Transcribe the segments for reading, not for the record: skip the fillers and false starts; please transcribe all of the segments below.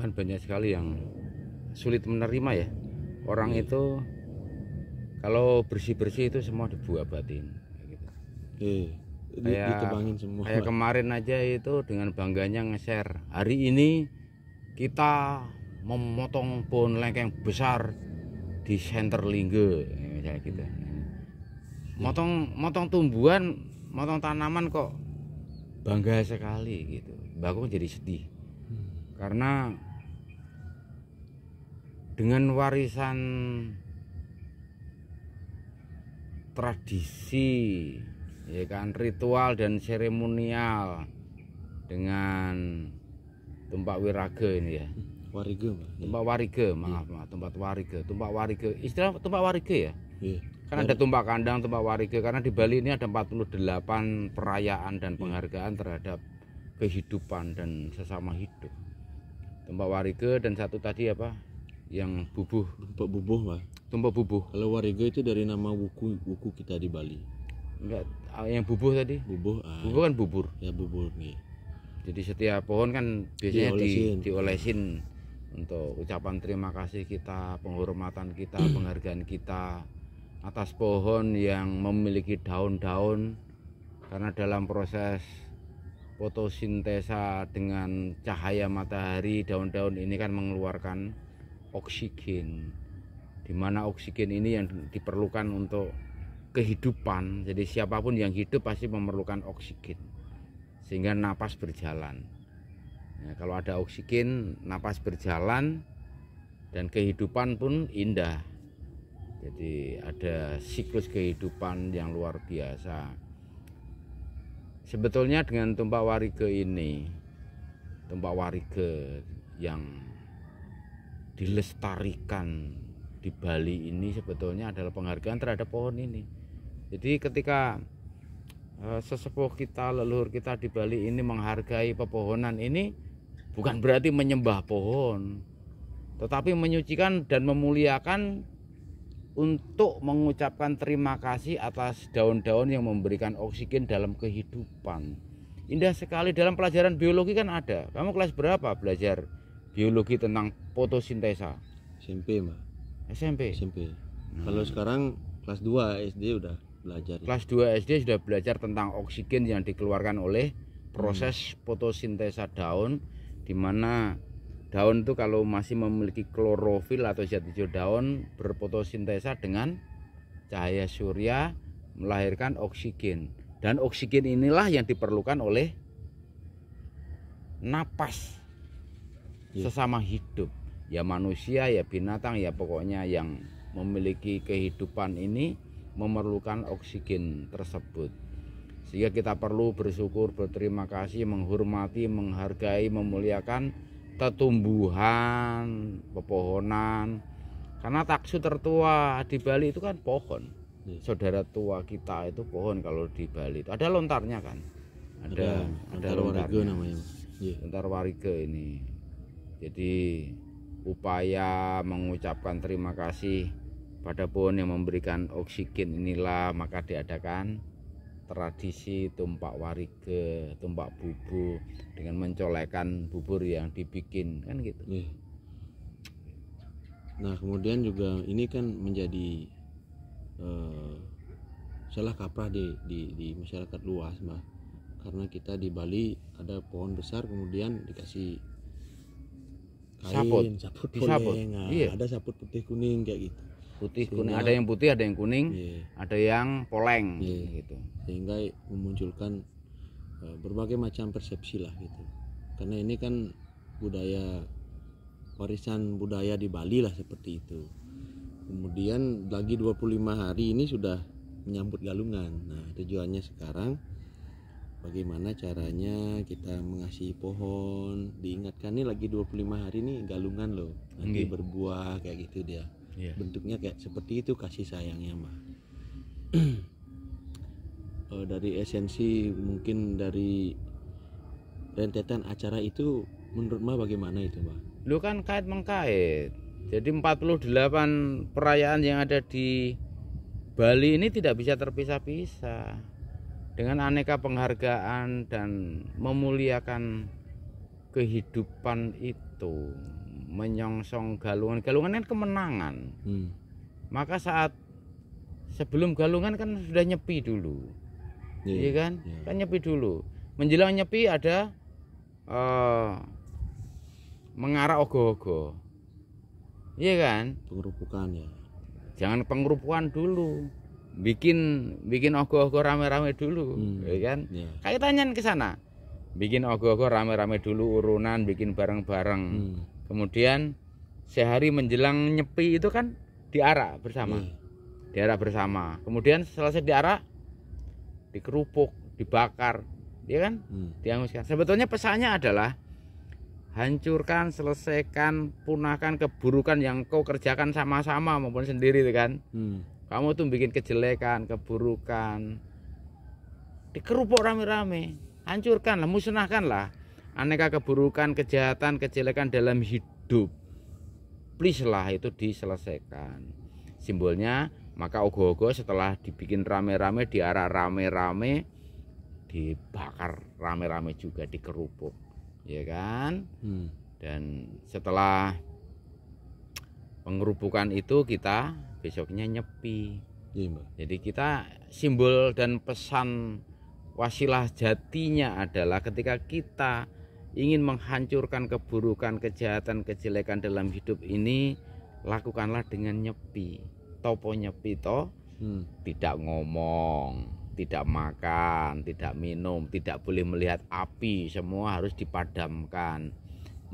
kan banyak sekali yang sulit menerima ya. Orang itu kalau bersih-bersih itu semua dibuabatin gitu. Ditebangin semua. Kayak kemarin aja itu dengan bangganya nge-share, hari ini kita memotong pohon lengkeng besar di Senterlingge misalnya gitu. Motong tumbuhan, motong tanaman kok bangga sekali gitu. Aku jadi sedih karena dengan warisan tradisi ya kan, ritual dan seremonial dengan tumpak wirage ini ya. Warige, Tumpak warige, maaf, tumpak warige. Istilah tumpak warige ya? Kan ada tumpak kandang, tumpak warige, karena di Bali ini ada 48 perayaan dan penghargaan terhadap kehidupan dan sesama hidup. Tumpak warige dan satu tadi apa? Yang bubuh. Tumpak bubuh, Pak. Tumpak bubuh. Kalau warige itu dari nama wuku kita di Bali. Enggak, yang bubuh tadi? Bubuh. Bubuh kan bubur. Ya bubur nih. Jadi setiap pohon kan biasanya diolesin untuk ucapan terima kasih kita, penghormatan kita, penghargaan kita atas pohon yang memiliki daun-daun, karena dalam proses fotosintesa dengan cahaya matahari, daun-daun ini kan mengeluarkan oksigen, di mana oksigen ini yang diperlukan untuk kehidupan. Jadi siapapun yang hidup pasti memerlukan oksigen sehingga napas berjalan. Nah, kalau ada oksigen, napas berjalan dan kehidupan pun indah. Jadi ada siklus kehidupan yang luar biasa. Sebetulnya dengan tumpak warige ini, tumpak warige yang dilestarikan di Bali ini sebetulnya adalah penghargaan terhadap pohon ini. Jadi ketika sesepuh kita, leluhur kita di Bali ini menghargai pepohonan ini, bukan berarti menyembah pohon, tetapi menyucikan dan memuliakan untuk mengucapkan terima kasih atas daun-daun yang memberikan oksigen dalam kehidupan. Indah sekali. Dalam pelajaran biologi kan ada. Kamu kelas berapa belajar biologi tentang fotosintesa? SMP, Mbak. SMP. Kalau sekarang kelas 2 SD udah belajar. Kelas 2 SD sudah belajar tentang oksigen yang dikeluarkan oleh proses fotosintesa daun, di mana daun itu kalau masih memiliki klorofil atau zat hijau daun berfotosintesa dengan cahaya surya melahirkan oksigen, dan oksigen inilah yang diperlukan oleh napas sesama hidup, ya manusia ya binatang ya pokoknya yang memiliki kehidupan ini memerlukan oksigen tersebut. Sehingga kita perlu bersyukur, berterima kasih, menghormati, menghargai, memuliakan tumbuhan, pepohonan. Karena taksu tertua di Bali itu kan pohon. Saudara tua kita itu pohon kalau di Bali itu. Ada lontarnya kan? Ada lontarnya. Namanya. Lontar warige ini. Jadi upaya mengucapkan terima kasih pada pohon yang memberikan oksigen inilah maka diadakan tradisi tumpak warige, tumpak bubuh dengan mencolekkan bubur yang dibikin kan gitu. Nah kemudian juga ini kan menjadi salah kaprah di masyarakat luas, Mbak, karena kita di Bali ada pohon besar kemudian dikasih kain, saput boleh. Iya. Ada saput putih kuning kayak gitu. Putih kuning, ada yang putih, ada yang kuning, ada yang poleng gitu. Sehingga memunculkan berbagai macam persepsi lah gitu. Karena ini kan budaya, warisan budaya di Bali lah seperti itu. Kemudian lagi 25 hari ini sudah menyambut galungan. Nah, tujuannya sekarang bagaimana caranya kita mengasihi pohon, diingatkan nih lagi 25 hari nih galungan loh, nanti berbuah kayak gitu dia. Bentuknya kayak seperti itu kasih sayangnya, Mbak. Dari esensi mungkin dari rentetan acara itu menurut Mbak bagaimana itu, Mbak? Lu kan kait mengkait. Jadi 48 perayaan yang ada di Bali ini tidak bisa terpisah-pisah. Dengan aneka penghargaan dan memuliakan kehidupan itu menyongsong galungan kan kemenangan. Maka saat sebelum galungan kan sudah nyepi dulu, iya kan? Kan nyepi dulu. Menjelang nyepi ada mengarak ogoh-ogoh, iya kan? Pengerupukan ya. Jangan pengerupukan dulu, bikin ogoh-ogoh rame-rame dulu, iya kan? Kaitannya ke sana. Bikin ogoh-ogoh rame-rame dulu, urunan, bikin bareng-bareng. Kemudian sehari menjelang nyepi itu kan diarak bersama. Diarak bersama. Kemudian selesai diarak, dikerupuk, dibakar, ya kan? Dihanguskan. Sebetulnya pesannya adalah hancurkan, selesaikan, punahkan keburukan yang kau kerjakan sama-sama maupun sendiri, kan? Kamu tuh bikin kejelekan, keburukan, dikerupuk rame-rame, hancurkanlah, musnahkanlah aneka keburukan, kejahatan, kejelekan dalam hidup. Please lah itu diselesaikan. Simbolnya, maka ogoh-ogoh setelah dibikin rame-rame, diarak rame-rame, dibakar rame-rame juga, dikerupuk, ya kan? Dan setelah pengerupukan itu kita besoknya nyepi. Jadi kita simbol dan pesan wasilah jatinya adalah ketika kita ingin menghancurkan keburukan, kejahatan, kejelekan dalam hidup ini, lakukanlah dengan nyepi. Topo nyepi toh, tidak ngomong, tidak makan, tidak minum, tidak boleh melihat api, semua harus dipadamkan.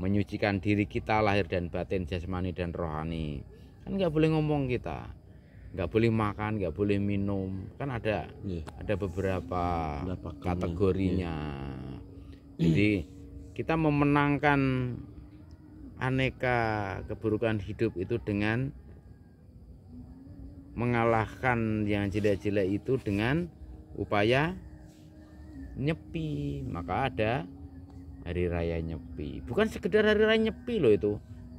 Menyucikan diri kita lahir dan batin, jasmani dan rohani. Kan nggak boleh ngomong kita, nggak boleh makan, nggak boleh minum, kan ada beberapa kategorinya. Jadi kita memenangkan aneka keburukan hidup itu dengan mengalahkan yang jelek-jelek itu dengan upaya nyepi. Maka ada hari raya nyepi. Bukan sekedar hari raya nyepi loh itu.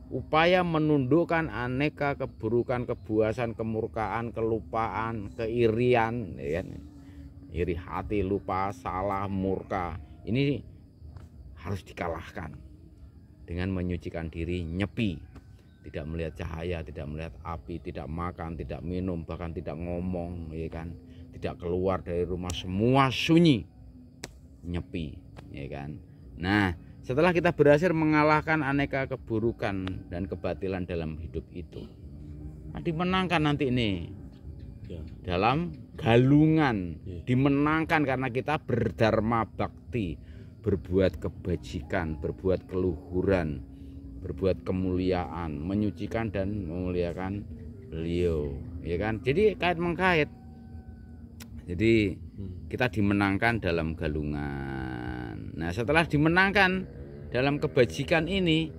Upaya menundukkan aneka keburukan, kebuasan, kemurkaan, kelupaan, keirian, ya kan? Iri hati, lupa, salah, murka. Ini harus dikalahkan dengan menyucikan diri, nyepi. Tidak melihat cahaya, tidak melihat api, tidak makan, tidak minum, bahkan tidak ngomong, ya kan? Tidak keluar dari rumah, semua sunyi, nyepi, ya kan? Nah, setelah kita berhasil mengalahkan aneka keburukan dan kebatilan dalam hidup itu, dimenangkan nanti ini dalam galungan, dimenangkan karena kita berdharma bakti, berbuat kebajikan, berbuat keluhuran, berbuat kemuliaan, menyucikan dan memuliakan beliau, ya kan? Jadi kait mengkait. Jadi kita dimenangkan dalam galungan. Nah, setelah dimenangkan dalam kebajikan ini,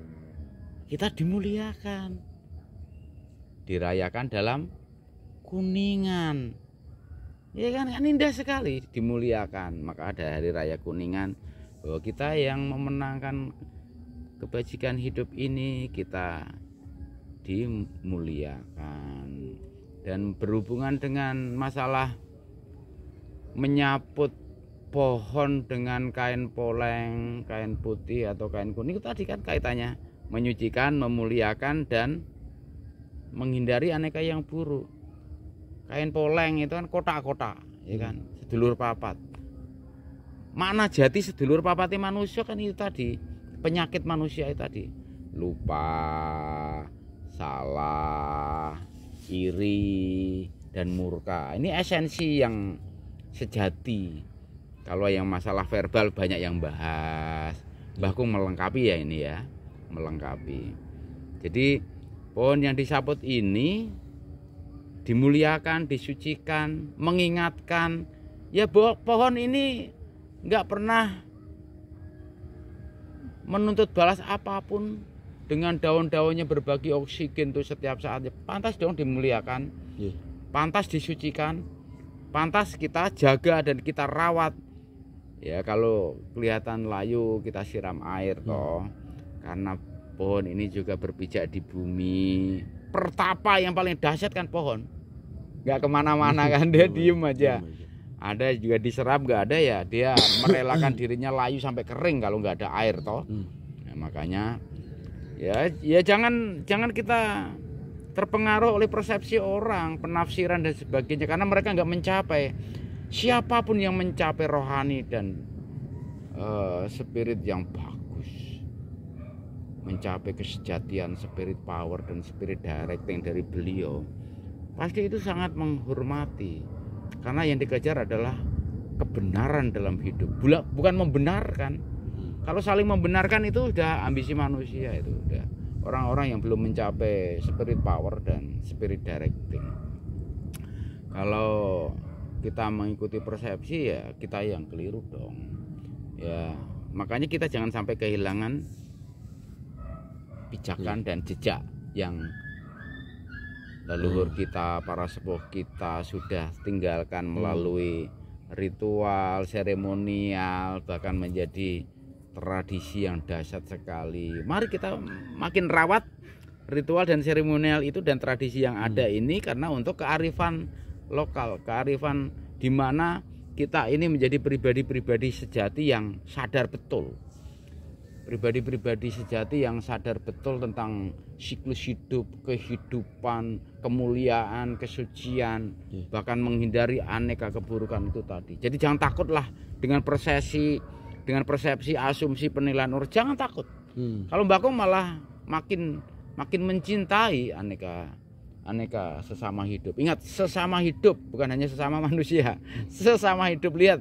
kita dimuliakan, dirayakan dalam Kuningan, ya kan? Kan indah sekali, dimuliakan. Maka ada hari raya Kuningan, bahwa kita yang memenangkan kebajikan hidup ini, kita dimuliakan. Dan berhubungan dengan masalah menyaput pohon dengan kain poleng, kain putih atau kain kuning, itu tadi kan kaitannya menyucikan, memuliakan, dan menghindari aneka yang buruk. Kain poleng itu kan kotak-kotak, ya kan, sedulur papat. Makna jati sedulur papati manusia kan itu tadi, penyakit manusia itu tadi, lupa, salah, iri, dan murka. Ini esensi yang sejati. Kalau yang masalah verbal banyak yang bahas, Mbahku melengkapi ya ini ya, melengkapi. Jadi pohon yang disaput ini dimuliakan, disucikan, mengingatkan. Ya pohon ini nggak pernah menuntut balas apapun, dengan daun-daunnya berbagi oksigen tuh setiap saatnya. Pantas dong dimuliakan, pantas disucikan, pantas kita jaga dan kita rawat. Ya kalau kelihatan layu kita siram air toh, karena pohon ini juga berpijak di bumi. Pertapa yang paling dahsyat kan pohon, nggak kemana-mana kan, dia diem aja. Ada juga diserap, nggak ada ya dia merelakan dirinya layu sampai kering kalau nggak ada air toh. Nah, makanya ya jangan kita terpengaruh oleh persepsi orang, penafsiran dan sebagainya, karena mereka nggak mencapai. Siapapun yang mencapai rohani dan spirit yang bagus, mencapai kesejatian, spirit power dan spirit directing dari beliau, pasti itu sangat menghormati, karena yang dikejar adalah kebenaran dalam hidup, bukan membenarkan. Kalau saling membenarkan itu udah ambisi manusia, itu udah orang-orang yang belum mencapai spirit power dan spirit directing. Kalau kita mengikuti persepsi, ya kita yang keliru dong. Ya, makanya kita jangan sampai kehilangan pijakan dan jejak yang leluhur kita, para sepuh kita sudah tinggalkan melalui ritual, seremonial, bahkan menjadi tradisi yang dahsyat sekali. Mari kita makin rawat ritual dan seremonial itu dan tradisi yang ada ini, karena untuk kearifan lokal, kearifan di mana kita ini menjadi pribadi-pribadi sejati yang sadar betul. Pribadi-pribadi sejati yang sadar betul tentang siklus hidup, kehidupan, kemuliaan, kesucian, bahkan menghindari aneka keburukan itu tadi. Jadi jangan takutlah dengan persepsi, asumsi, penilaian orang. Jangan takut. Kalau Mbak Kong malah makin mencintai aneka sesama hidup. Ingat, sesama hidup, bukan hanya sesama manusia. Sesama hidup. Lihat,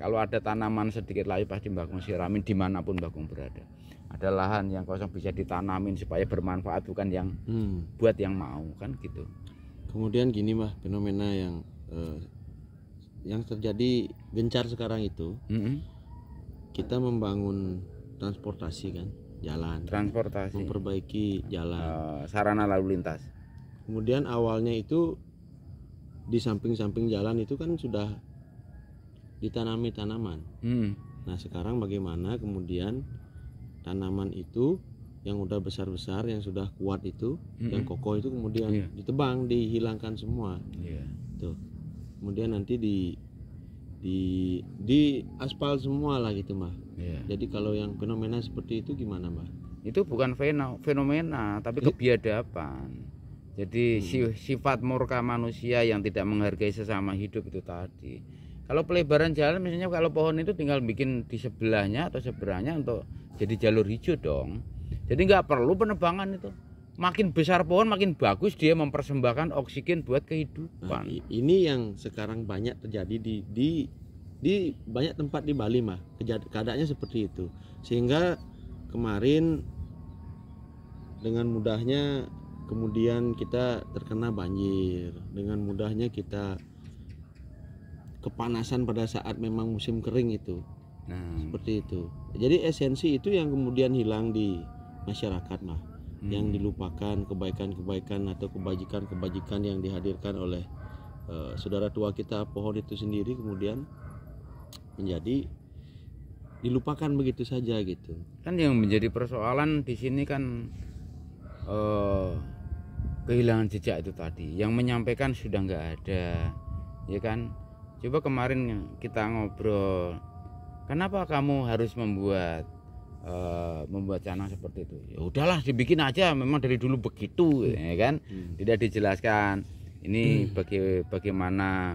kalau ada tanaman sedikit layu pasti Mbak Kong siramin dimanapun Mbak Kong berada. Ada lahan yang kosong bisa ditanamin supaya bermanfaat, bukan yang buat yang mau, kan gitu. Kemudian gini Mbah, fenomena yang terjadi gencar sekarang itu, kita membangun transportasi kan, jalan, transportasi, memperbaiki jalan, sarana lalu lintas. Kemudian awalnya itu di samping-samping jalan itu kan sudah ditanami tanaman. Nah sekarang bagaimana kemudian tanaman itu yang udah besar-besar, yang sudah kuat itu, yang kokoh itu kemudian ditebang, dihilangkan semua. Tuh. Kemudian nanti di aspal semua lah gitu Mbak. Jadi kalau yang fenomena seperti itu gimana Mbak? Itu bukan fenomena tapi kebiadaban. Jadi sifat murka manusia yang tidak menghargai sesama hidup itu tadi. Kalau pelebaran jalan misalnya, kalau pohon itu tinggal bikin di sebelahnya atau seberangnya untuk jadi jalur hijau dong. Jadi nggak perlu penebangan itu. Makin besar pohon makin bagus, dia mempersembahkan oksigen buat kehidupan. Nah, ini yang sekarang banyak terjadi di banyak tempat di Bali mah. Keadaannya seperti itu. Sehingga kemarin dengan mudahnya kemudian kita terkena banjir, dengan mudahnya kita kepanasan pada saat memang musim kering itu. Seperti itu. Jadi esensi itu yang kemudian hilang di masyarakat mah. Yang dilupakan kebaikan-kebaikan atau kebajikan-kebajikan yang dihadirkan oleh saudara tua kita pohon itu sendiri, kemudian menjadi dilupakan begitu saja gitu. Kan yang menjadi persoalan di sini kan kehilangan jejak itu tadi. Yang menyampaikan sudah nggak ada, ya kan? Coba kemarin kita ngobrol, kenapa kamu harus membuat canang seperti itu? Ya udahlah, dibikin aja, memang dari dulu begitu, ya kan? Tidak dijelaskan ini bagaimana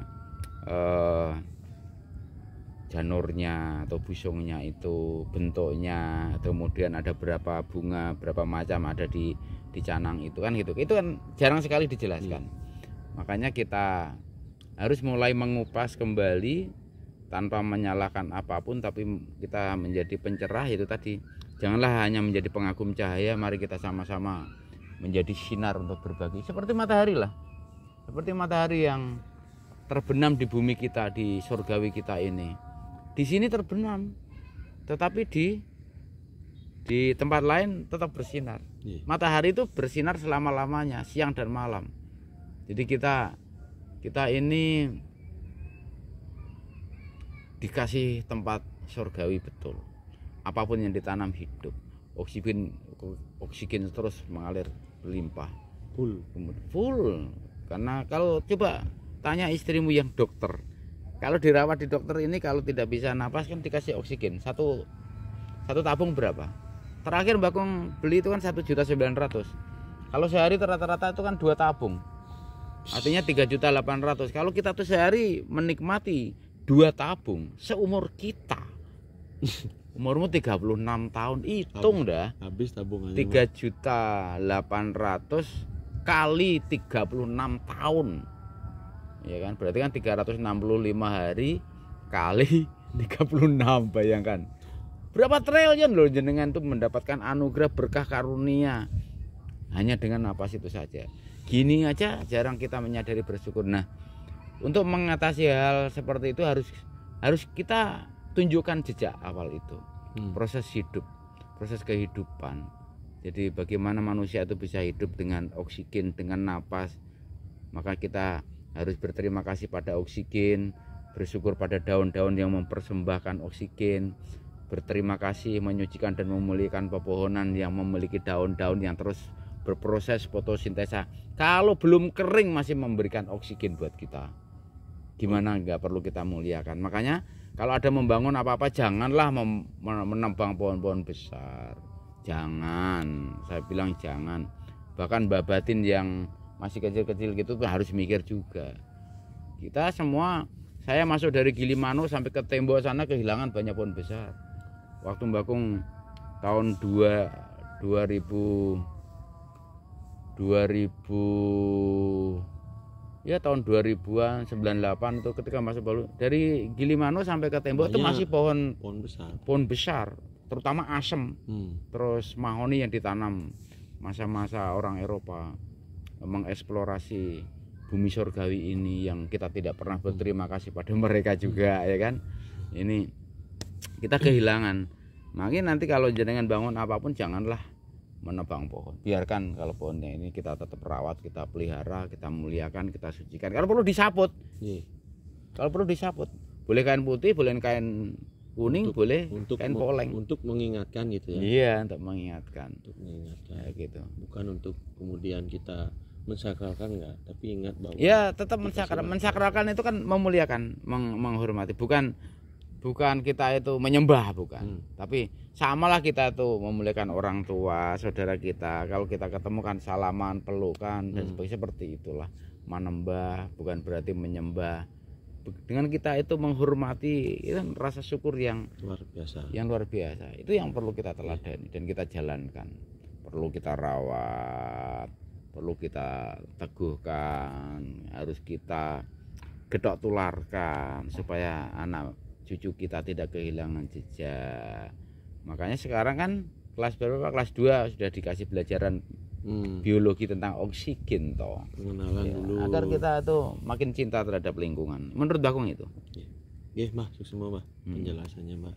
janurnya atau busungnya itu bentuknya, kemudian ada berapa bunga, berapa macam ada di canang itu kan gitu. Itu kan jarang sekali dijelaskan. Makanya kita harus mulai mengupas kembali tanpa menyalahkan apapun, tapi kita menjadi pencerah itu tadi. Janganlah hanya menjadi pengagum cahaya, mari kita sama-sama menjadi sinar untuk berbagi. Seperti matahari lah. Seperti matahari yang terbenam di bumi kita, di surgawi kita ini. Di sini terbenam, tetapi di tempat lain tetap bersinar. Matahari itu bersinar selama-lamanya, siang dan malam. Jadi kita ini dikasih tempat surgawi betul. Apapun yang ditanam hidup, oksigen terus mengalir berlimpah, full. Karena kalau coba tanya istrimu yang dokter, kalau dirawat di dokter ini, kalau tidak bisa napas kan dikasih oksigen satu tabung berapa? terakhir Mbak Kong beli itu kan 1.900.000. Kalau sehari rata-rata itu kan 2 tabung. Artinya 3.800.000. Kalau kita tuh sehari menikmati 2 tabung seumur kita. Umurmu 36 tahun, hitung dah. Habis tabungannya. 3.800.000 kali 36 tahun. Ya kan? Berarti kan 365 hari kali 36, bayangkan. Berapa triliun loh jenengan tuh mendapatkan anugerah berkah karunia hanya dengan napas itu saja. Gini aja jarang kita menyadari bersyukur. Nah, untuk mengatasi hal seperti itu harus kita tunjukkan jejak awal itu. Proses hidup, proses kehidupan. Jadi bagaimana manusia itu bisa hidup dengan oksigen, dengan napas. Maka kita harus berterima kasih pada oksigen, bersyukur pada daun-daun yang mempersembahkan oksigen, berterima kasih menyucikan dan memuliakan pepohonan yang memiliki daun-daun yang terus berproses fotosintesa. Kalau belum kering masih memberikan oksigen buat kita. Gimana nggak perlu kita muliakan. Makanya kalau ada membangun apa-apa janganlah menebang pohon-pohon besar. Jangan, saya bilang jangan. Bahkan babatin yang masih kecil-kecil gitu harus mikir juga. Kita semua, saya masuk dari Gilimanuk sampai ke tembok sana kehilangan banyak pohon besar. Waktu Mbak Kong tahun 2000 ya tahun 2000-an 98 itu ketika masuk Palu dari Gilimanuk sampai ke tembok itu masih pohon besar terutama asem. Terus mahoni yang ditanam masa-masa orang Eropa mengeksplorasi bumi surgawi ini yang kita tidak pernah berterima kasih pada mereka juga, ya kan. Ini kita kehilangan. Makanya nanti kalau jenengan bangun apapun janganlah menebang pohon. Biarkan kalau pohonnya ini kita tetap rawat, kita pelihara, kita muliakan, kita sucikan. Kalau perlu disaput. Kalau perlu disaput. Boleh kain putih, boleh kain kuning, boleh kain poleng. Untuk mengingatkan gitu ya. Iya, untuk mengingatkan. Ya, gitu. Bukan untuk kemudian kita mensakralkan, enggak, tapi ingat bahwa ya tetap mensakralkan itu kan memuliakan, menghormati, bukan kita itu menyembah, bukan. Tapi samalah kita itu memuliakan orang tua, saudara kita. Kalau kita ketemu kan salaman, pelukan dan sebagainya, seperti itulah. Menembah bukan berarti menyembah. Dengan kita itu menghormati, itu rasa syukur yang luar biasa. Itu yang perlu kita teladani dan kita jalankan. Perlu kita rawat, perlu kita teguhkan, harus kita gedok tularkan supaya anak cucu kita tidak kehilangan jejak. Makanya sekarang kan kelas berapa? Kelas 2 sudah dikasih pelajaran biologi tentang oksigen toh. Pengenalan dulu. Agar kita tuh makin cinta terhadap lingkungan. Menurut Bakung itu. Iya, Mbah, sukses semua, Mbah. Penjelasannya, Mbah.